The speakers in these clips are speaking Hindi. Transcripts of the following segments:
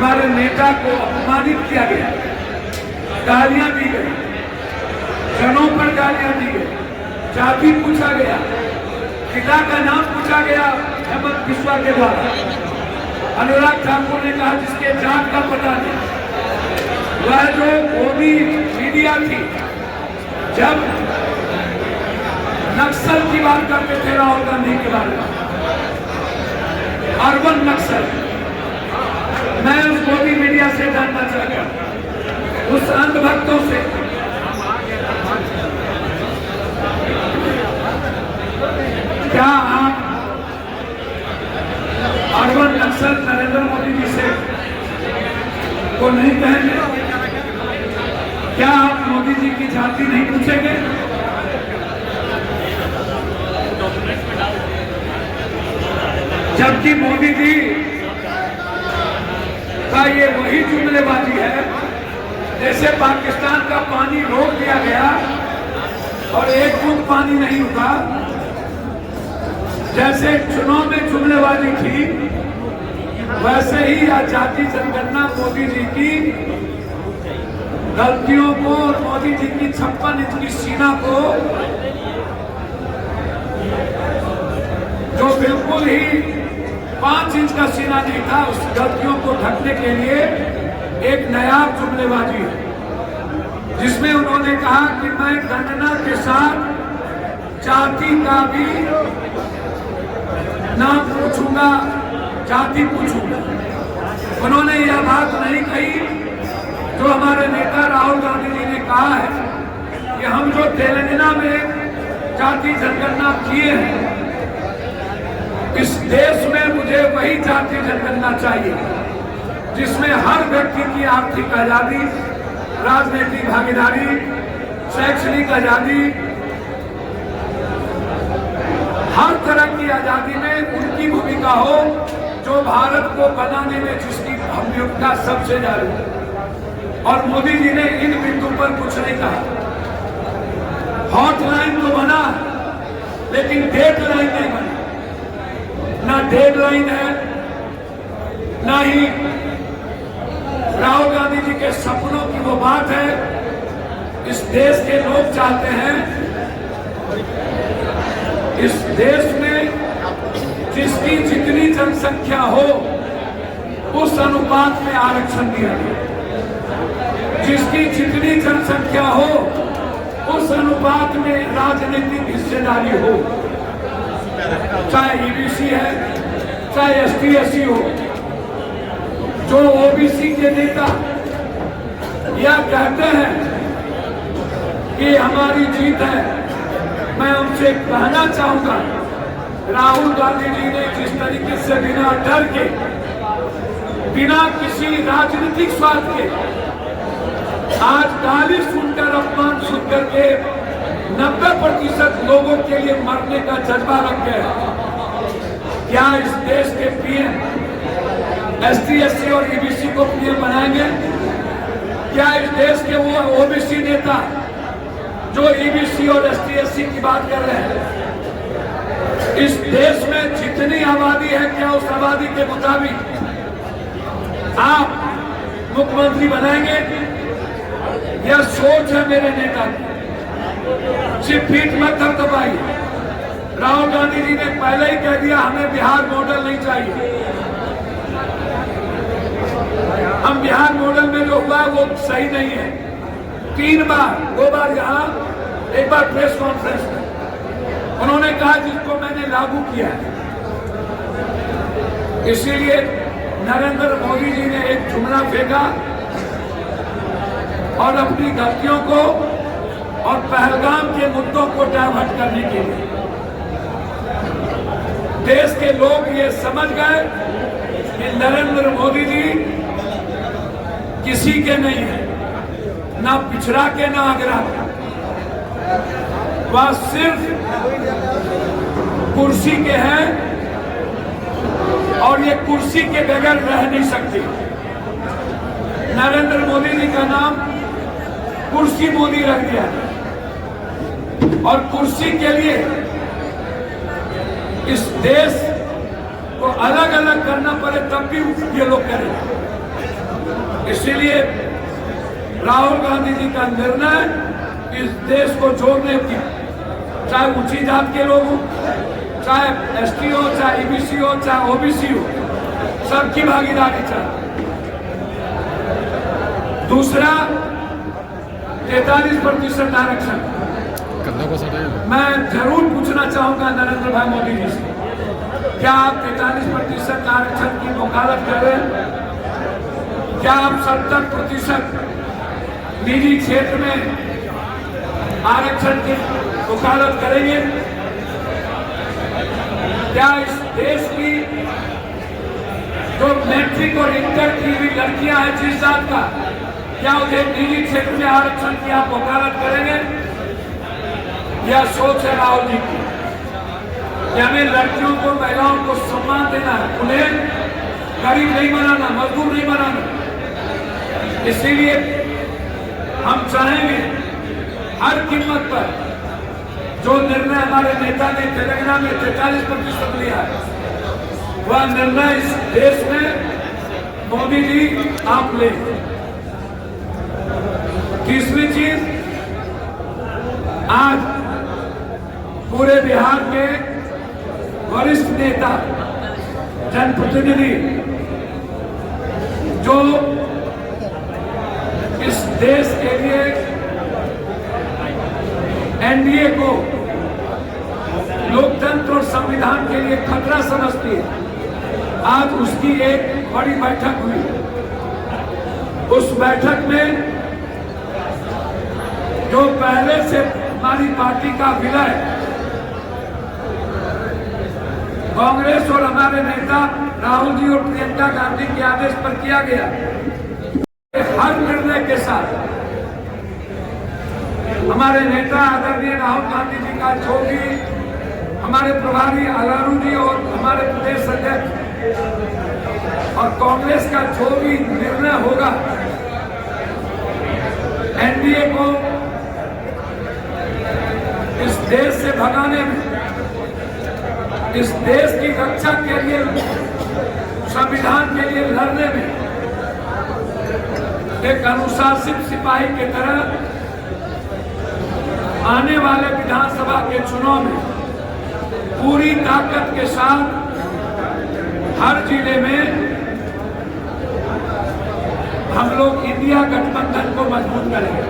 हमारे नेता को अपमानित किया गया, गालियां दी गई, जनों पर गालियां दी गई, जाति पूछा गया, पिता का नाम पूछा गया हेमंत बिस्वा के द्वारा। अनुराग ठाकुर ने कहा जिसके जात का पता नहीं, वह जो मोदी मीडिया थी जब नक्सल की बात करते थे राहुल गांधी के बारे में, अर्बन नक्सल, मैं उस मोदी मीडिया से जानना चाहता हूं, उस अंधभक्तों से, क्या आप अर्बन नक्सल नरेंद्र मोदी जी से को नहीं कहेंगे? क्या आप मोदी जी की जाति नहीं पूछेंगे? जबकि मोदी जी का ये वही जुमलेबाजी है जैसे पाकिस्तान का पानी रोक दिया गया और एक बूंद पानी नहीं उठा, जैसे चुनाव में जुमलेबाजी थी, वैसे ही जाति जनगणना मोदी जी की गलतियों को और मोदी जी की 56 इंच की सीना को, जो बिल्कुल ही 5 इंच का सीना नहीं था, उस गलतियों को ढकने के लिए एक नया जुमलेबाजी है जिसमें उन्होंने कहा कि मैं गणना के साथ जाति का भी नाम पूछूंगा, जाति पूछूंगा। उन्होंने यह बात नहीं कही जो हमारे नेता राहुल गांधी जी ने कहा है कि हम जो तेलंगाना में जाति जनगणना किए हैं, इस देश में मुझे वही जाति जनगणना चाहिए जिसमें हर व्यक्ति की आर्थिक आजादी, राजनीतिक भागीदारी, शैक्षणिक आजादी, हर तरह की आजादी में उनकी भूमिका हो, जो भारत को बनाने में जिसकी भूमिका सबसे ज्यादा है। और मोदी जी ने इन बिंदु पर कुछ नहीं कहा। हॉटलाइन तो बना लेकिन डेडलाइन नहीं बनी, ना डेडलाइन है, ना ही राहुल गांधी जी के सपनों की वो बात है। इस देश के लोग चाहते हैं इस देश में जिसकी जितनी जनसंख्या हो उस अनुपात में आरक्षण दिया जाए, जिसकी जितनी जनसंख्या हो उस अनुपात में राजनीतिक हिस्सेदारी हो, चाहे ईबीसी है, चाहे एसटी एससी हो। जो ओबीसी के नेता यह कहते हैं कि हमारी जीत है, मैं उनसे कहना चाहूंगा, राहुल गांधी जी ने जिस तरीके से बिना डर के, बिना किसी राजनीतिक स्वार्थ के आज गाली सुनकर, अपमान सुनकर के 90% लोगों के लिए मरने का जज्बा रख गए। क्या इस देश के पीएम एसटी एससी और ईबीसी को पीएम बनाएंगे? क्या इस देश के वो ओबीसी नेता जो ईबीसी और एसटी एससी की बात कर रहे हैं, इस देश में जितनी आबादी है, क्या उस आबादी के मुताबिक आप मुख्यमंत्री बनाएंगे? यह सोच है मेरे नेता की, सिर्फ पीठ मत थपथपाई। राहुल गांधी जी ने पहले ही कह दिया हमें बिहार मॉडल नहीं चाहिए। हम बिहार मॉडल में जो हुआ वो सही नहीं है। 3 बार 2 बार यहाँ, एक बार प्रेस कॉन्फ्रेंस में उन्होंने कहा जिसको मैंने लागू किया है। इसीलिए नरेंद्र मोदी जी ने एक जुमला फेंका और अपनी गलतियों को और पहलगाम के मुद्दों को डाइवर्ट करने के लिए देश के लोग ये समझ गए कि नरेंद्र मोदी जी किसी के नहीं है, ना पिछड़ा के ना आगरा के, वह सिर्फ कुर्सी के हैं और ये कुर्सी के बगैर रह नहीं सकती। नरेंद्र मोदी जी का नाम कुर्सी मोदी रख दिया और कुर्सी के लिए इस देश को अलग अलग करना पड़े तब भी ये लोग करें। इसीलिए राहुल गांधी जी का निर्णय इस देश को जोड़ने की, चाहे ऊंची जात के लोग हो, चाहे एसटी हो, चाहे ईबीसी हो, चाहे ओबीसी हो, सबकी भागीदारी चाहिए। दूसरा 43% आरक्षण। मैं जरूर पूछना चाहूंगा नरेंद्र भाई मोदी जी से, क्या आप 43% आरक्षण की वकालत कर रहे हैं? क्या आप 70% निजी क्षेत्र में आरक्षण की वकालत करेंगे? क्या इस देश की जो मैट्रिक और इंटर की हुई लड़कियां हैं जिस जात का, क्या उन्हें निजी क्षेत्र में आरक्षण की आप वकालत करेंगे? यह सोच है राहुल जी की कि हमें लड़कियों को, महिलाओं को सम्मान देना है, उन्हें गरीब नहीं बनाना, मजदूर नहीं बनाना। इसीलिए हम चाहेंगे हर कीमत पर जो निर्णय हमारे नेता ने तेलंगाना में 43% लिया है, वह निर्णय इस देश में मोदी जी आप ले। तीसरी चीज, आज पूरे बिहार के वरिष्ठ नेता, जनप्रतिनिधि जो इस देश के लिए एनडीए को, लोकतंत्र और संविधान के लिए खतरा समझती है, आज उसकी एक बड़ी बैठक हुई। उस बैठक में जो पहले से हमारी पार्टी का विलय कांग्रेस और हमारे नेता राहुल जी और प्रियंका गांधी के आदेश पर किया गया, हर निर्णय के साथ हमारे नेता आदरणीय राहुल गांधी जी का जो भी, हमारे प्रभारी अलारू जी और हमारे प्रदेश अध्यक्ष और कांग्रेस का जो भी निर्णय होगा, एनडीए को इस देश से भगाने में, इस देश की रक्षा के लिए, संविधान के लिए लड़ने में एक अनुशासित सिपाही की तरह आने वाले विधानसभा के चुनाव में पूरी ताकत के साथ हर जिले में हम लोग इंडिया गठबंधन को मजबूत करेंगे।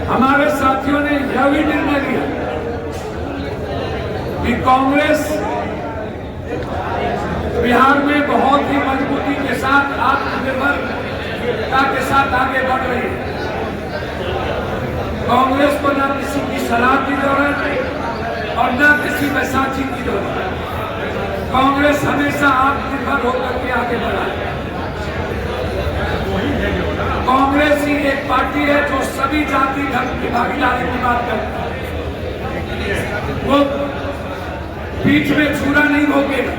हमारे साथियों ने यह भी निर्णय लिया कि कांग्रेस बिहार में बहुत ही मजबूती के साथ, आत्मनिर्भरता के साथ आगे बढ़ रही है। कांग्रेस को न किसी की सलाह की जरूरत और न किसी बैसाखी की जरूरत। कांग्रेस हमेशा आत्मनिर्भर होकर के आगे बढ़ा है। कांग्रेस ही एक पार्टी है जो सभी जाति धर्म की भागीदारी की बात करती है। वो पीठ में छुरा नहीं भोगेगा,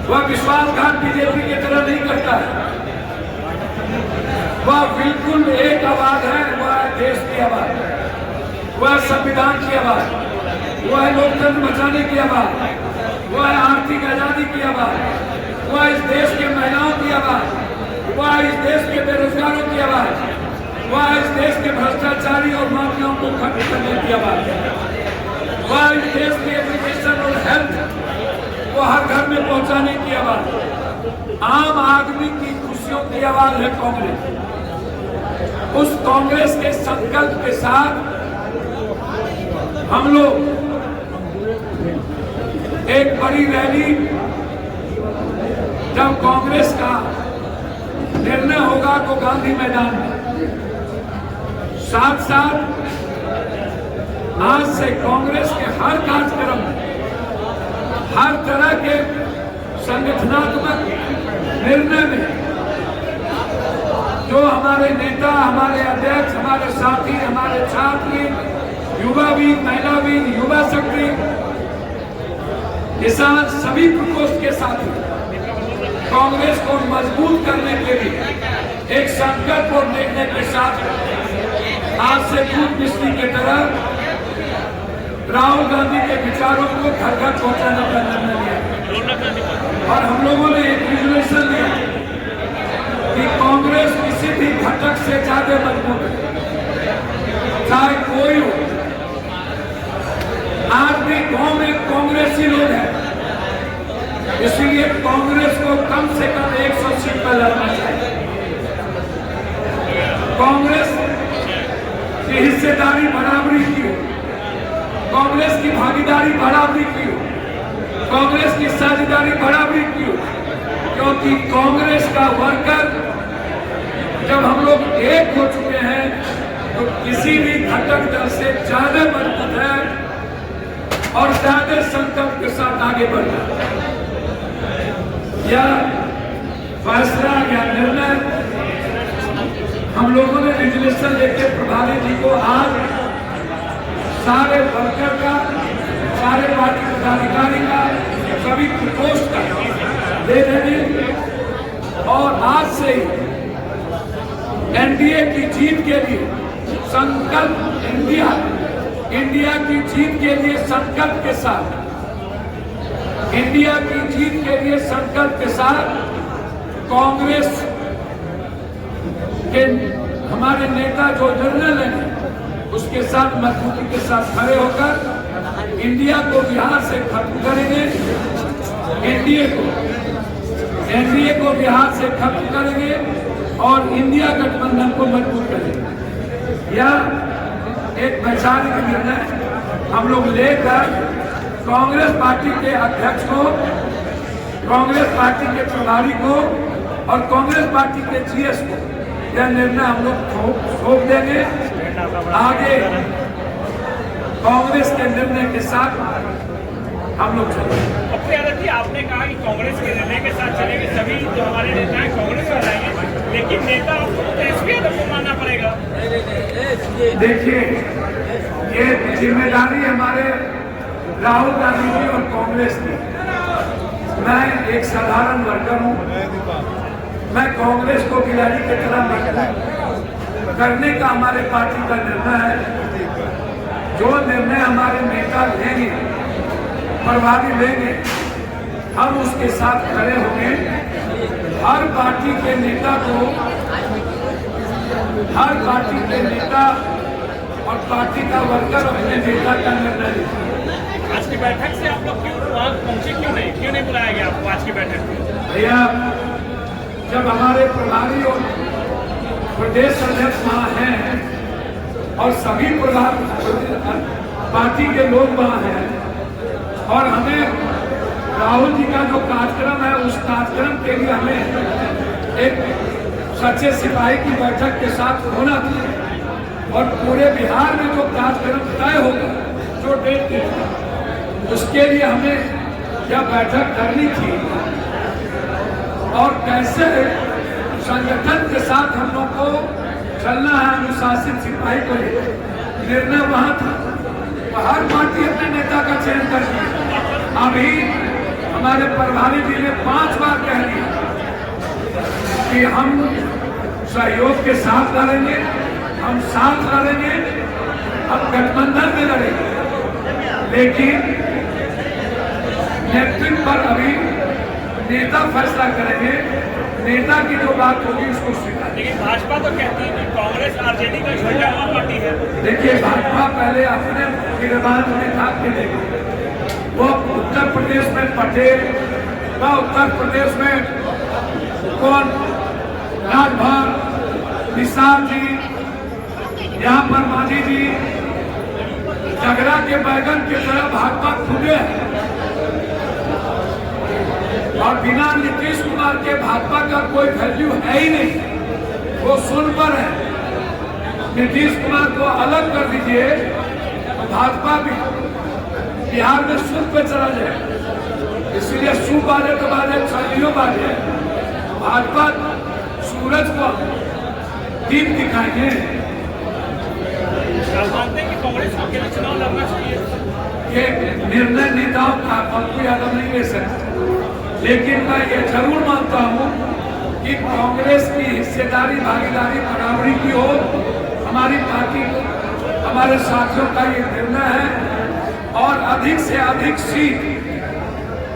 वह विश्वासघात बीजेपी की तरह नहीं करता है। वह बिल्कुल एक आवाज है, वह देश की आवाज, वह संविधान की आवाज, वह लोकतंत्र बचाने की आवाज, वह आर्थिक आजादी की आवाज, वह इस देश के महिलाओं की आवाज, वह इस देश के बेरोजगारों की आवाज, वह इस देश के भ्रष्टाचारी और माफियाओं को खत्म करने की आवाज, वह इस देश के एजुकेशन और हेल्थ को हर घर में पहुंचाने की आवाज, आम आदमी की खुशियों की आवाज है कांग्रेस। उस कांग्रेस के संकल्प के साथ हम लोग एक बड़ी रैली, जब कांग्रेस का निर्णय होगा तो गांधी मैदान में, साथ साथ आज से कांग्रेस के हर कार्यक्रम में, हर तरह के संगठनात्मक निर्णय में जो हमारे नेता, हमारे अध्यक्ष, हमारे साथी, हमारे छात्र, युवा भी, महिला भी, युवा शक्ति, किसान, सभी प्रकोष्ठ के साथी कांग्रेस को मजबूत करने के लिए एक संकल्प और निर्णय के साथ आज से दूध मिश्री की तरह राहुल गांधी के विचारों को घर घर पहुंचाने का निर्णय लिया और हम लोगों ने एक रिजोल्यूशन लिया घटक से ज्यादा मजबूत है, चाहे कोई हो। आज भी गांव में कांग्रेसी लोग हैं, इसलिए कांग्रेस को कम से कम 100 सीट पर लड़ना चाहिए। कांग्रेस की हिस्सेदारी बराबरी की हो, कांग्रेस की भागीदारी बराबरी की हो, कांग्रेस की साझेदारी बराबरी की हो, क्योंकि कांग्रेस का वर्कर जब हम लोग एक हो चुके हैं तो किसी भी घटक दल से ज्यादा मजबूत है और ज्यादा संकल्प के साथ आगे बढ़ रहा है। यह फैसला या निर्णय हम लोगों ने रेजुलेशन लेके प्रभारी जी को आज सारे वर्कर का, सारे पार्टी पदाधिकारी का, सभी प्रकोष्ठ का दे देंगे और आज से ही एनडीए की जीत के लिए संकल्प, इंडिया की जीत के लिए संकल्प के साथ, इंडिया की जीत के लिए संकल्प के साथ कांग्रेस के हमारे नेता जो निर्णय लेंगे उसके साथ मजबूती के साथ खड़े होकर इंडिया को बिहार से खत्म करेंगे, एनडीए को बिहार से खत्म करेंगे और इंडिया गठबंधन को मजबूत करेंगे। यह एक वैचारिक निर्णय हम लोग लेकर कांग्रेस पार्टी के अध्यक्ष को, कांग्रेस पार्टी के प्रभारी को और कांग्रेस पार्टी के जीएस को यह निर्णय हम लोग सौंप देंगे। आगे कांग्रेस के निर्णय के साथ हम लोग चलेंगे। आपने कहा कि कांग्रेस के निर्णय के साथ चलेंगे, सभी जो हमारे नेता हैं कांग्रेस में जाएंगे, लेकिन नेता आपको तेजस्वी यादव को मानना पड़ेगा। देखिए, ये जिम्मेदारी हमारे राहुल गांधी जी और कांग्रेस की। मैं एक साधारण वर्कर हूँ, मैं कांग्रेस को खिलाड़ी की तरह मजबूत करने का हमारे पार्टी का निर्णय है। जो निर्णय हमारे नेता लेंगे, प्रभारी लेंगे, हम उसके साथ खड़े होंगे। हर पार्टी के नेता को, हर पार्टी के नेता और पार्टी का वर्कर अपने नेता का निर्णय लेंगे। आज की बैठक से आप लोग क्यों वहाँ पहुँचे, क्यों नहीं बुलाया गया आपको आज की बैठक में? भैया, जब हमारे प्रभारी और प्रदेश अध्यक्ष वहाँ हैं और सभी पार्टी के लोग वहाँ हैं और हमें राहुल जी का जो कार्यक्रम है उस कार्यक्रम के लिए हमें एक सच्चे सिपाही की बैठक के साथ होना था और पूरे बिहार में जो कार्यक्रम तय होगा, जो डेट थी, उसके लिए हमें यह बैठक करनी थी और कैसे संगठन के साथ हम लोग को चलना है, अनुशासित सिपाही को निर्णय वहाँ था। तो हर पार्टी अपने नेता का चयन करती है। अभी हमारे प्रभारी जी ने 5 बार कह दिया कि हम सहयोग के साथ लड़ेंगे, हम साथ लड़ेंगे, हम गठबंधन में लड़ेंगे, लेकिन नेतृत्व पर अभी नेता फैसला करेंगे। नेता की जो बात होगी उसको स्वीकार। लेकिन भाजपा तो कहती है कि कांग्रेस आरजेडी का छोटा हुआ पार्टी है। देखिए, भाजपा पहले अपने गिरबान में था के देखे। वो उत्तर प्रदेश में पटेल व उत्तर प्रदेश में कौन, राजभर, निशाद जी, यहाँ पर मांझी जी, झगड़ा के बैगन की तरह भाजपा खुदे है और बिना नीतीश कुमार के भाजपा का कोई वैल्यू है ही नहीं, वो सुन पर है। नीतीश कुमार को अलग कर दीजिए तो भाजपा भी बिहार में सुन पे चला जाए। इसलिए सू बाजे तो बाजे, छलियों बाजे, भाजपा सूरज को दीप दिखाएंगे। मानते हैं कि कांग्रेस को अकेले चुनाव लड़ना चाहिए। ये निर्णय नेताओं का पप्पू यादव नहीं ले सकते, लेकिन मैं ये जरूर मानता हूँ कि कांग्रेस की हिस्सेदारी, भागीदारी बराबरी की हो। हमारी पार्टी, हमारे साथियों का ये निर्णय है और अधिक से अधिक सीट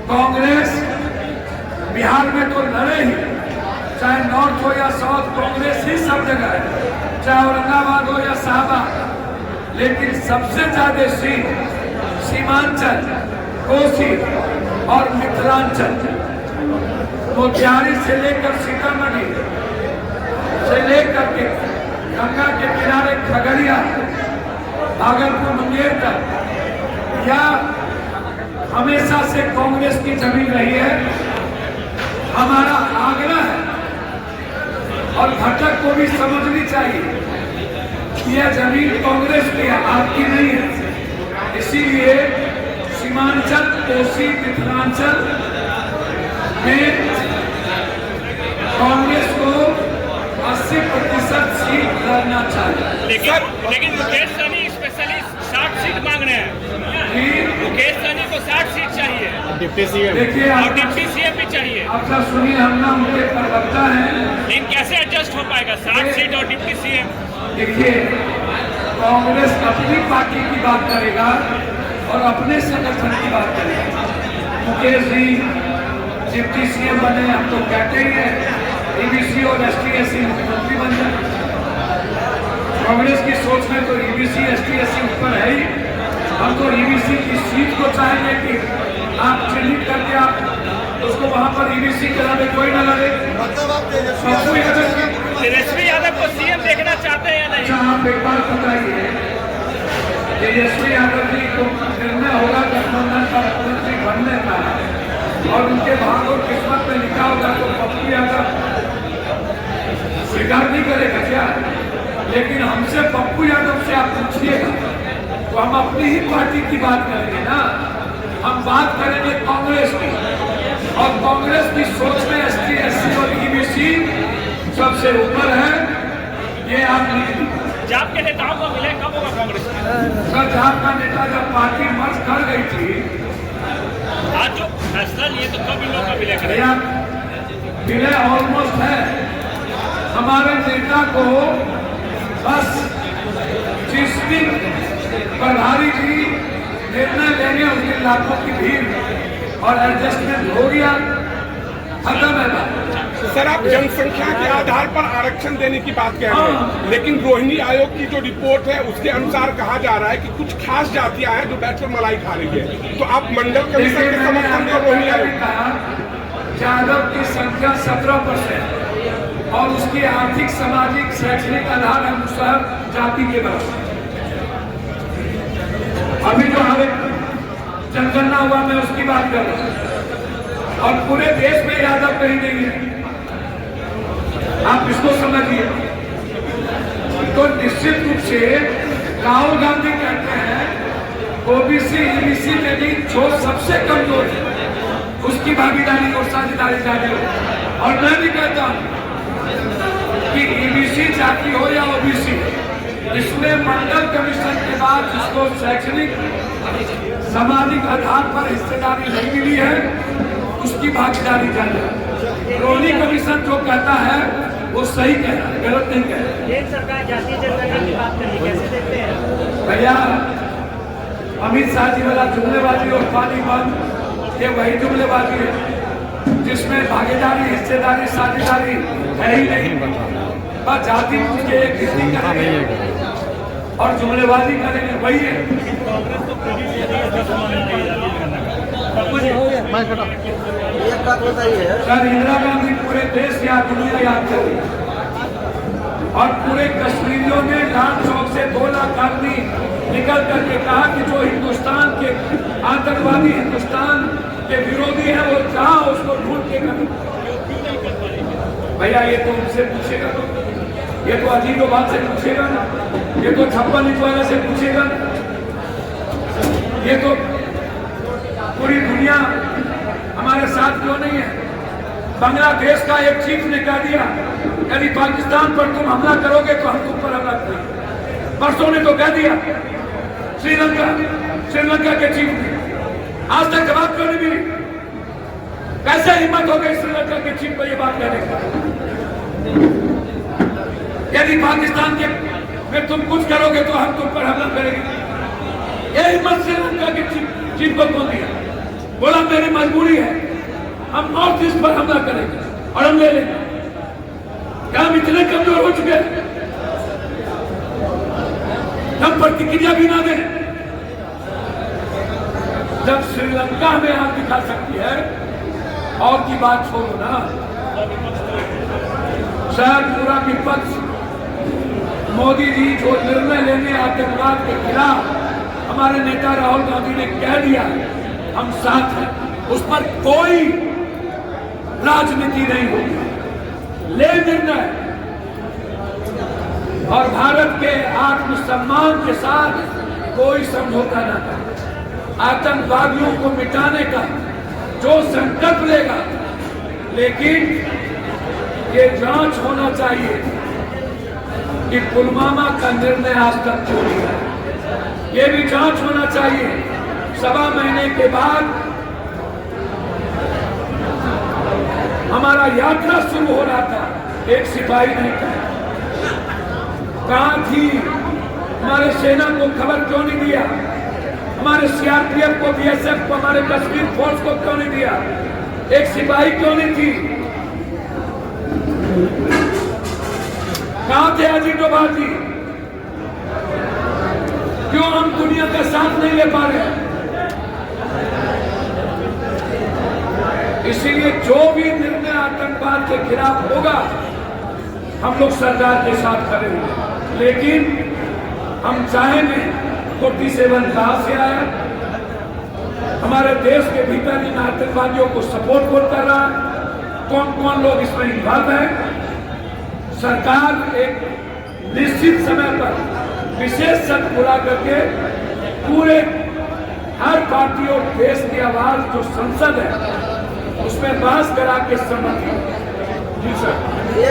कांग्रेस बिहार में तो लड़े ही, चाहे नॉर्थ हो या साउथ, कांग्रेस ही सब जगह है, चाहे औरंगाबाद हो या शाहबाद। लेकिन सबसे ज्यादा सीट सीमांचल, कोसी और मिथिलांचल, मोतिहारी से लेकर सीतामढ़ी से लेकर के गंगा के किनारे खगड़िया, भागलपुर, मुंगेर तक, या हमेशा से कांग्रेस की जमीन रही है। हमारा आग्रह है और घटक को भी समझनी चाहिए कि यह जमीन कांग्रेस की है, आपकी नहीं है। इसीलिए सीमांचल, कोसी, मिथिलांचल में कांग्रेस को 80% सीट लड़ना चाहिए। लेकिन मुकेश सहनी स्पेशली 60 सीट मांग रहे हैं। मुकेश सहनी को 60 सीट चाहिए, डिप्टी सीएम। देखिए, और डिप्टी सीएम भी चाहिए। आपका सुनिए, हम ना उनके प्रवक्ता हैं। लेकिन कैसे एडजस्ट हो पाएगा 60 सीट और डिप्टी सीएम? देखिए, कांग्रेस अपनी पार्टी की बात करेगा और अपने संगठन की बात करेगा। मुकेश जी डिप्टी सीएम बने, हम तो कहते ही हैं ईबीसी और एसटी-एससी मुख्यमंत्री बन जाए। कांग्रेस की सोच में तो ईबीसी, एसटी-एससी ऊपर है ही। हम तो ईबीसी की सीट को चाहेंगे कि आप चिन्हित करके आप उसको वहां पर ईबीसी के नाम कोई न लड़े। तेजस्वी यादव को सीएम देखना चाहते हैं या नहीं? अच्छा, आप एक बात बताइए, तेजस्वी यादव जी को निर्णय होगा गठबंधन का मुख्यमंत्री बनने का और उनके भाग और किस्मत में लिखा होगा तो पप्पू यादव स्वीकार नहीं करेगा क्या? लेकिन हमसे पप्पू यादव से आप पूछिएगा तो हम अपनी ही पार्टी की बात करेंगे ना। हम बात करेंगे कांग्रेस की, और कांग्रेस की सोच में एसटी-एससी और ईबीसी सबसे ऊपर है। ये आप जाप के नेताओं को मिले, कब होगा कांग्रेस में? सर, जाप का नेता जब पार्टी मर्ज कर गई थी, आज जो फैसला लिए तो कब इन लोगों का मिलेगा? भैया मिले ऑलमोस्ट है। हमारे नेता को बस जिस दिन प्रभारी जी निर्णय लेंगे उस दिन लाखों की भीड़ और एडजस्टमेंट हो गया, खत्म है बात। सर, आप जनसंख्या के आधार पर आरक्षण देने की बात कह रहे हैं, लेकिन रोहिणी आयोग की जो रिपोर्ट है उसके अनुसार कहा जा रहा है कि कुछ खास जातियां हैं जो बैठकर मलाई खा रही है। तो आप मंडल कमीशन के समर्थन में रोहिणी आयोग कहा, यादव की संख्या 17% और उसकी आर्थिक, सामाजिक, शैक्षणिक आधार अनुसार जाति के बराबर। अभी जो हमें जनगणना हुआ, मैं उसकी बात कर रहा हूं, और पूरे देश में यादव कहीं नहीं है। आप इसको समझिए। तो निश्चित रूप से राहुल गांधी कहते हैं ओबीसी, ईबीसी में भी जो सबसे कमजोर है उसकी भागीदारी और साझेदारी जारी हो। और मैं भी कहता हूं कि ईबीसी जाति हो या ओबीसी, इसमें मंडल कमीशन के बाद जिसको शैक्षणिक, सामाजिक आधार पर हिस्सेदारी नहीं मिली है उसकी भागीदारी जारी। रोहिणी कमीशन जो कहता है वो सही कह रहा है, गलत नहीं कह रहा। ये सरकार जातीय जनगणना की बात करी, कैसे देखते हैं? भैया, अमित शाह जी वाला जुमलेबाजी और पानी बंद, ये वही जुमलेबाजी है जिसमें भागीदारी, हिस्सेदारी, साझेदारी है ही नहीं। बस जाति पूछ के एक गिनती करेंगे और जुमलेबाजी करेंगे, वही है। एक बात बताइए सर, इंदिरा गांधी पूरे देश या दुनिया याद कर रही है, और पूरे कश्मीरियों ने लाल चौक से 2 लाख आदमी निकल करके कहा कि जो हिंदुस्तान के आतंकवादी, हिंदुस्तान के विरोधी है, वो जहां उसको ढूंढ के कर। भैया, ये तो उनसे पूछेगा, ये तो अजीबोबाद से पूछेगा, ये तो 56 इंच वाले से पूछेगा, ये तो पूरी दुनिया हमारे साथ क्यों नहीं है? बांग्लादेश का एक चीफ ने कह दिया यदि पाकिस्तान पर तुम हमला करोगे तो हम तुम पर हमला करेंगे। परसों ने तो कह दिया। श्रीलंका के चीफ ने आज तक जवाब क्यों नहीं मिली? कैसे हिम्मत हो गई श्रीलंका के चीफ पर यह बात कहने का? यदि पाकिस्तान के में तुम कुछ करोगे तो हम तुम पर हमला करेंगे। यह हिम्मत श्रीलंका के चीफ को कौन दिया? बोला मेरी मजबूरी है, हम नॉर्थ ईस्ट पर हमला करेंगे और हम ले लेंगे। क्या हम इतने कमजोर हो चुके हैं? हम प्रतिक्रिया भी ना दें। जब श्रीलंका में हाथ दिखा सकती है, और की बात छोड़ो ना, शायद पूरा विपक्ष मोदी जी जो निर्णय लेने आतंकवाद के खिलाफ हमारे नेता राहुल गांधी ने कह दिया हम साथ हैं, उस पर कोई राजनीति नहीं होगी। ले निर्णय और भारत के आत्मसम्मान के साथ कोई समझौता न करे। आतंकवादियों को मिटाने का जो संकल्प लेगा, लेकिन ये जांच होना चाहिए कि पुलवामा का निर्णय आज तक क्यों लिया है। ये भी जांच होना चाहिए। 1.25 महीने के बाद हमारा यात्रा शुरू हो रहा था, एक सिपाही नहीं था। कहां थी? हमारे सेना को खबर क्यों नहीं दिया? हमारे सीआरपीएफ को, बीएसएफ को, हमारे कश्मीर फोर्स को क्यों नहीं दिया? एक सिपाही क्यों नहीं थी? कहां थे अजीत डोभाल जी? क्यों हम दुनिया का साथ नहीं ले पा रहे? इसीलिए जो भी निर्णय आतंकवाद के खिलाफ होगा, हम लोग सरकार के साथ खड़े होंगे। लेकिन हम चाहेंगे 47 कहां से आया, हमारे देश के भीतर इन आतंकवादियों को सपोर्ट कौन कर रहा है, कौन कौन लोग इसमें इन्वॉल्व है। सरकार एक निश्चित समय पर विशेष सत्र बुला करके पूरे हर पार्टी और देश की आवाज जो संसद है उसमें बात करा के सहमति। जी सर।